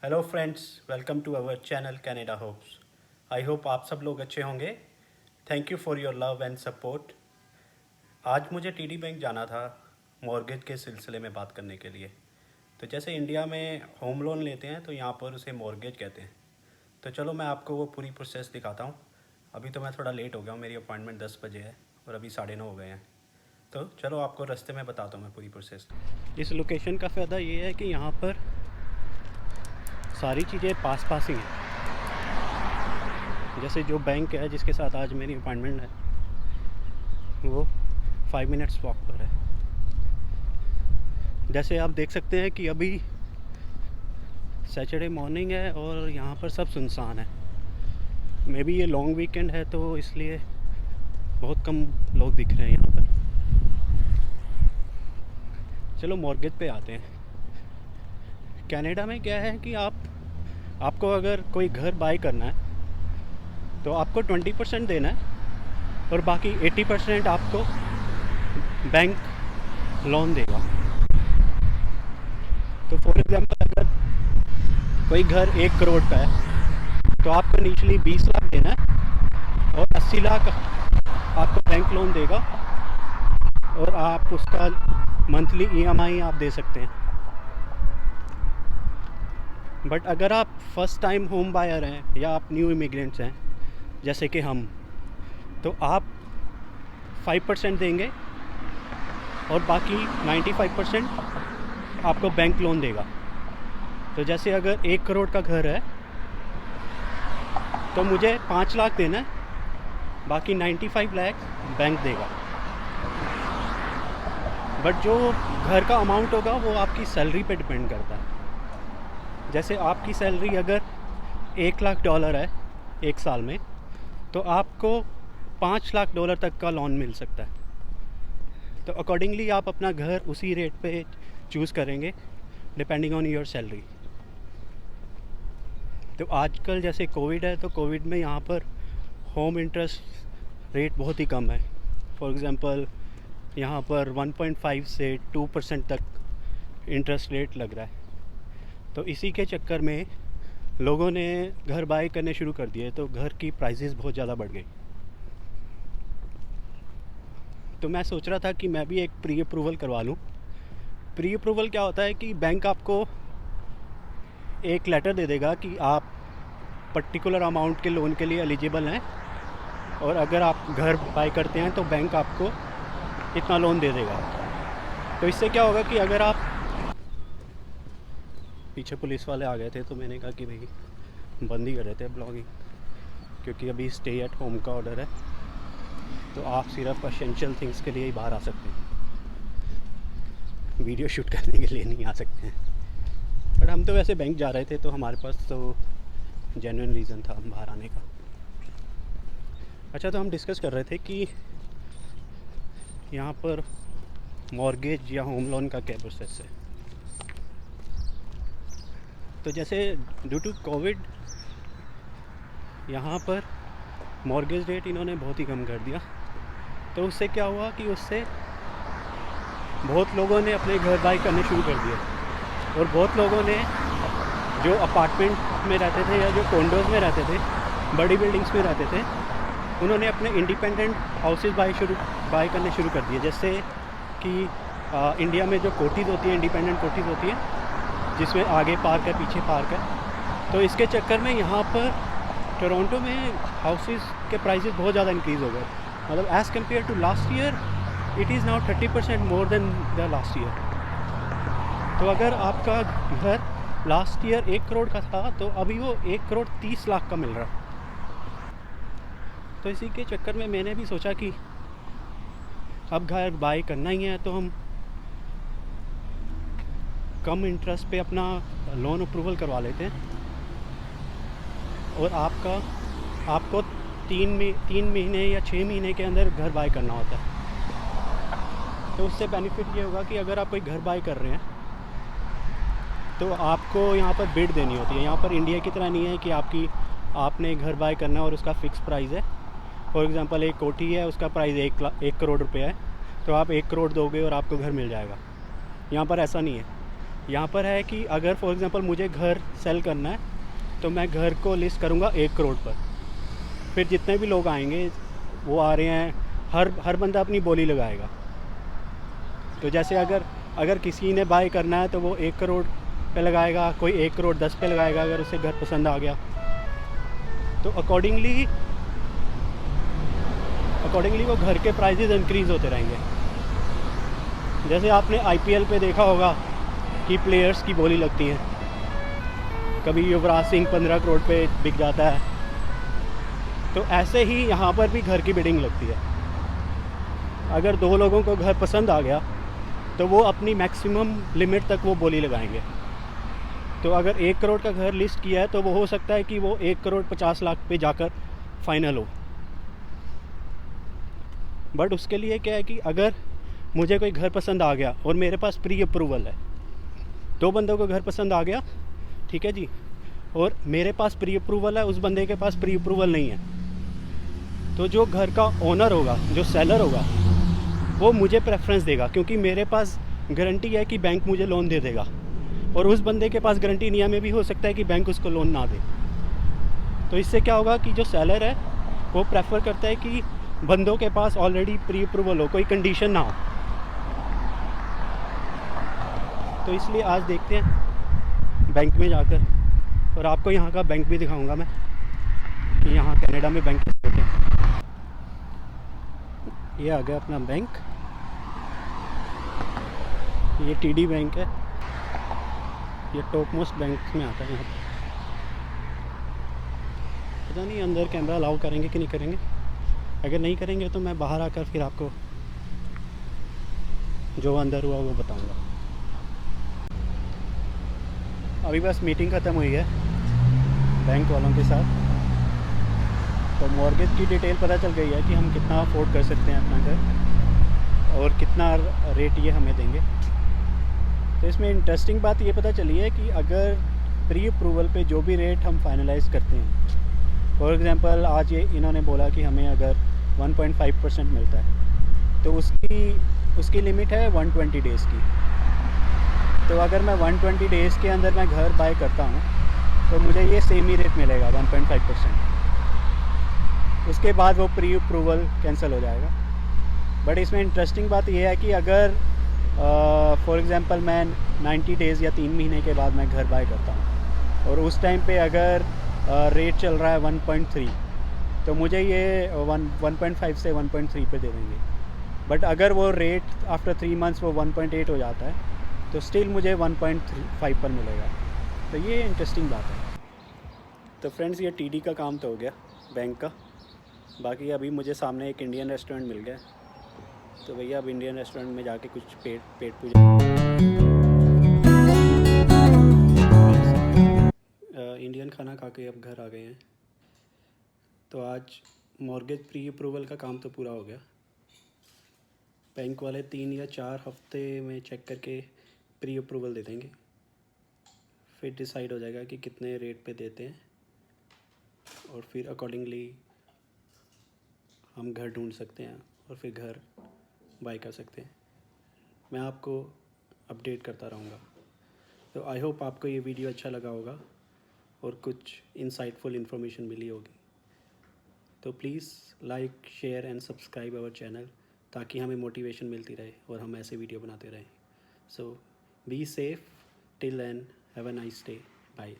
Hello friends, welcome to our channel Canada hopes. I hope आप सब लोग अच्छे होंगे। Thank you for your love and support. आज मुझे टीडी बैंक जाना था मॉर्गेज के सिलसिले में बात करने के लिए। तो जैसे इंडिया में होम लोन लेते हैं तो यहाँ पर उसे मॉर्गेज कहते हैं। तो चलो मैं आपको वो पूरी प्रोसेस दिखाता हूँ। अभी तो मैं थोड़ा लेट हो गया हूँ, मेरी अपॉइंटमेंट 10 बजे है और अभी 9:30 हो गए हैं। तो चलो आपको रास्ते में बताता हूँ मैं पूरी प्रोसेस। इस लोकेशन का फ़ायदा ये है कि यहाँ पर सारी चीज़ें पास पास ही हैं। जैसे जो बैंक है जिसके साथ आज मेरी अपॉइंटमेंट है वो 5 मिनट्स वॉक पर है। जैसे आप देख सकते हैं कि अभी सैटरडे मॉर्निंग है और यहाँ पर सब सुनसान है। मे बी ये लॉन्ग वीकेंड है तो इसलिए बहुत कम लोग दिख रहे हैं यहाँ पर। चलो मॉर्गेज पे आते हैं। कनाडा में क्या है कि आपको अगर कोई घर बाय करना है तो आपको 20% देना है और बाकी 80% आपको बैंक लोन देगा। तो फॉर एग्ज़ाम्पल अगर कोई घर 1 करोड़ का है तो आपको इनिशियली 20 लाख देना है और 80 लाख आपको बैंक लोन देगा और आप उसका मंथली EMI आप दे सकते हैं। बट अगर आप फर्स्ट टाइम होम बायर हैं या आप न्यू इमिग्रेंट्स हैं जैसे कि हम, तो आप 5% देंगे और बाकी 95% आपको बैंक लोन देगा। तो जैसे अगर 1 करोड़ का घर है तो मुझे 5 लाख देना है, बाकी 95 लाख बैंक देगा। बट जो घर का अमाउंट होगा वो आपकी सैलरी पे डिपेंड करता है। जैसे आपकी सैलरी अगर $1 लाख है एक साल में तो आपको $5 लाख तक का लोन मिल सकता है। तो अकॉर्डिंगली आप अपना घर उसी रेट पे चूज़ करेंगे डिपेंडिंग ऑन योर सैलरी। तो आजकल जैसे कोविड है तो कोविड में यहाँ पर होम इंटरेस्ट रेट बहुत ही कम है। फॉर एग्ज़ाम्पल यहाँ पर 1.5 से 2% तक इंटरेस्ट रेट लग रहा है। तो इसी के चक्कर में लोगों ने घर बाय करने शुरू कर दिए तो घर की प्राइसेस बहुत ज़्यादा बढ़ गई। तो मैं सोच रहा था कि मैं भी एक प्री अप्रूवल करवा लूँ। प्री अप्रूवल क्या होता है कि बैंक आपको एक लेटर दे देगा कि आप पर्टिकुलर अमाउंट के लोन के लिए एलिजिबल हैं और अगर आप घर बाय करते हैं तो बैंक आपको इतना लोन दे देगा। तो इससे क्या होगा कि अगर आप, पीछे पुलिस वाले आ गए थे तो मैंने कहा कि भाई बंद ही कर देते हैं ब्लॉगिंग, क्योंकि अभी स्टे एट होम का ऑर्डर है तो आप सिर्फ एसेंशियल थिंग्स के लिए ही बाहर आ सकते हैं, वीडियो शूट करने के लिए नहीं आ सकते हैं। बट हम तो वैसे बैंक जा रहे थे तो हमारे पास तो जेन्युइन रीज़न था हम बाहर आने का। अच्छा, तो हम डिस्कस कर रहे थे कि यहाँ पर मॉर्गेज या होम लोन का क्या प्रोसेस है। तो जैसे ड्यू टू कोविड यहाँ पर मॉर्गेज रेट इन्होंने बहुत ही कम कर दिया। तो उससे क्या हुआ कि उससे बहुत लोगों ने अपने घर बाय करने शुरू कर दिए और बहुत लोगों ने जो अपार्टमेंट में रहते थे या जो कॉन्डोज़ में रहते थे, बड़ी बिल्डिंग्स में रहते थे, उन्होंने अपने इंडिपेंडेंट हाउसेस बाय करने शुरू कर दिए। जैसे कि इंडिया में जो कोठीज़ होती है, इंडिपेंडेंट कोठीज़ होती है जिसमें आगे पार्क है पीछे पार्क है। तो इसके चक्कर में यहाँ पर टोरंटो में हाउसेस के प्राइसेस बहुत ज़्यादा इंक्रीज़ हो गए। मतलब as compare to last year it is now 30% more than the last year. तो अगर आपका घर लास्ट ईयर 1 करोड़ का था तो अभी वो 1,30,00,000 का मिल रहा है। तो इसी के चक्कर में मैंने भी सोचा कि अब घर बाय करना ही है तो हम कम इंटरेस्ट पे अपना लोन अप्रूवल करवा लेते हैं और आपको 3 महीने या 6 महीने के अंदर घर बाय करना होता है। तो उससे बेनिफिट ये होगा कि अगर आप कोई घर बाय कर रहे हैं तो आपको यहाँ पर बिड देनी होती है। यहाँ पर इंडिया की तरह नहीं है कि आपने घर बाय करना और उसका फ़िक्स प्राइस है। फॉर एग्ज़ाम्पल एक कोठी है, उसका प्राइस 1 करोड़ रुपये है तो आप 1 करोड़ दोगे और आपको घर मिल जाएगा। यहाँ पर ऐसा नहीं है। यहाँ पर है कि अगर फॉर एग्ज़ाम्पल मुझे घर सेल करना है तो मैं घर को लिस्ट करूँगा 1 करोड़ पर। फिर जितने भी लोग आएंगे वो आ रहे हैं, हर बंदा अपनी बोली लगाएगा। तो जैसे अगर किसी ने बाय करना है तो वो 1 करोड़ पे लगाएगा, कोई 1 करोड़ 10 पे लगाएगा अगर उसे घर पसंद आ गया। तो अकॉर्डिंगली वो घर के प्राइजेज़ इंक्रीज़ होते रहेंगे। जैसे आपने आईपीएल पे देखा होगा कि प्लेयर्स की बोली लगती हैं, कभी युवराज सिंह 15 करोड़ पे बिक जाता है। तो ऐसे ही यहाँ पर भी घर की बिडिंग लगती है। अगर 2 लोगों को घर पसंद आ गया तो वो अपनी मैक्सिमम लिमिट तक वो बोली लगाएंगे। तो अगर 1 करोड़ का घर लिस्ट किया है तो वो हो सकता है कि वो 1 करोड़ 50 लाख पे जाकर फाइनल हो। बट उसके लिए क्या है कि अगर मुझे कोई घर पसंद आ गया और मेरे पास प्री अप्रूवल है, 2 बंदों को घर पसंद आ गया, ठीक है जी, और मेरे पास प्री अप्रूवल है, उस बंदे के पास प्री अप्रूवल नहीं है, तो जो घर का ओनर होगा, जो सेलर होगा, वो मुझे प्रेफरेंस देगा, क्योंकि मेरे पास गारंटी है कि बैंक मुझे लोन दे देगा। और उस बंदे के पास गारंटी नहीं है, में भी हो सकता है कि बैंक उसको लोन ना दे। तो इससे क्या होगा कि जो सेलर है वो प्रेफर करता है कि बंदों के पास ऑलरेडी प्री अप्रूवल हो, कोई कंडीशन ना हो। तो इसलिए आज देखते हैं बैंक में जाकर, और आपको यहाँ का बैंक भी दिखाऊंगा मैं कि यहाँ कनाडा में बैंक कैसे होते हैं। ये आ गया अपना बैंक, ये टीडी बैंक है, ये टॉप मोस्ट बैंक में आता है। यहाँ पर पता नहीं अंदर कैमरा अलाउ करेंगे कि नहीं करेंगे। अगर नहीं करेंगे तो मैं बाहर आकर फिर आपको जो अंदर हुआ वो बताऊंगा। अभी बस मीटिंग ख़त्म हुई है बैंक वालों के साथ, तो मॉर्गेज की डिटेल पता चल गई है कि हम कितना अफोर्ड कर सकते हैं अपना घर और कितना रेट ये हमें देंगे। तो इसमें इंटरेस्टिंग बात ये पता चली है कि अगर प्री अप्रूवल पे जो भी रेट हम फाइनलाइज़ करते हैं, फॉर एग्ज़ाम्पल आज ये इन्होंने बोला कि हमें अगर 1.5% मिलता है तो उसकी लिमिट है 120 डेज़ की। तो अगर मैं 120 डेज़ के अंदर मैं घर बाय करता हूँ तो मुझे ये सेम ही रेट मिलेगा 1.5%। उसके बाद वो प्री अप्रूवल कैंसिल हो जाएगा। बट इसमें इंटरेस्टिंग बात ये है कि अगर फॉर एग्ज़ाम्पल मैं 90 डेज़ या 3 महीने के बाद मैं घर बाय करता हूँ और उस टाइम पे अगर रेट चल रहा है 1.3, तो मुझे ये 1.5 से 1.3 पे दे देंगे। बट अगर वो रेट आफ्टर 3 मंथ्स वो 1.8 हो जाता है तो स्टिल मुझे 1.5 पर मिलेगा। तो ये इंटरेस्टिंग बात है। तो फ्रेंड्स, ये टीडी का काम तो हो गया बैंक का। बाकी अभी मुझे सामने एक इंडियन रेस्टोरेंट मिल गया, तो भैया अब इंडियन रेस्टोरेंट में जाके कुछ पेट पूजा। इंडियन खाना खा के अब घर आ गए हैं। तो आज मॉर्गेज प्री अप्रूवल का काम तो पूरा हो गया। बैंक वाले 3 या 4 हफ्ते में चेक करके प्री अप्रूवल दे देंगे, फिर डिसाइड हो जाएगा कि कितने रेट पे देते हैं और फिर अकॉर्डिंगली हम घर ढूंढ सकते हैं और फिर घर बाय कर सकते हैं। मैं आपको अपडेट करता रहूँगा। तो आई होप आपको ये वीडियो अच्छा लगा होगा और कुछ इंसाइटफुल इन्फॉर्मेशन मिली होगी। तो please like, share and subscribe our channel, ताकि हमें मोटिवेशन मिलती रहे और हम ऐसे वीडियो बनाते रहें। So be safe till then, have a nice day, bye.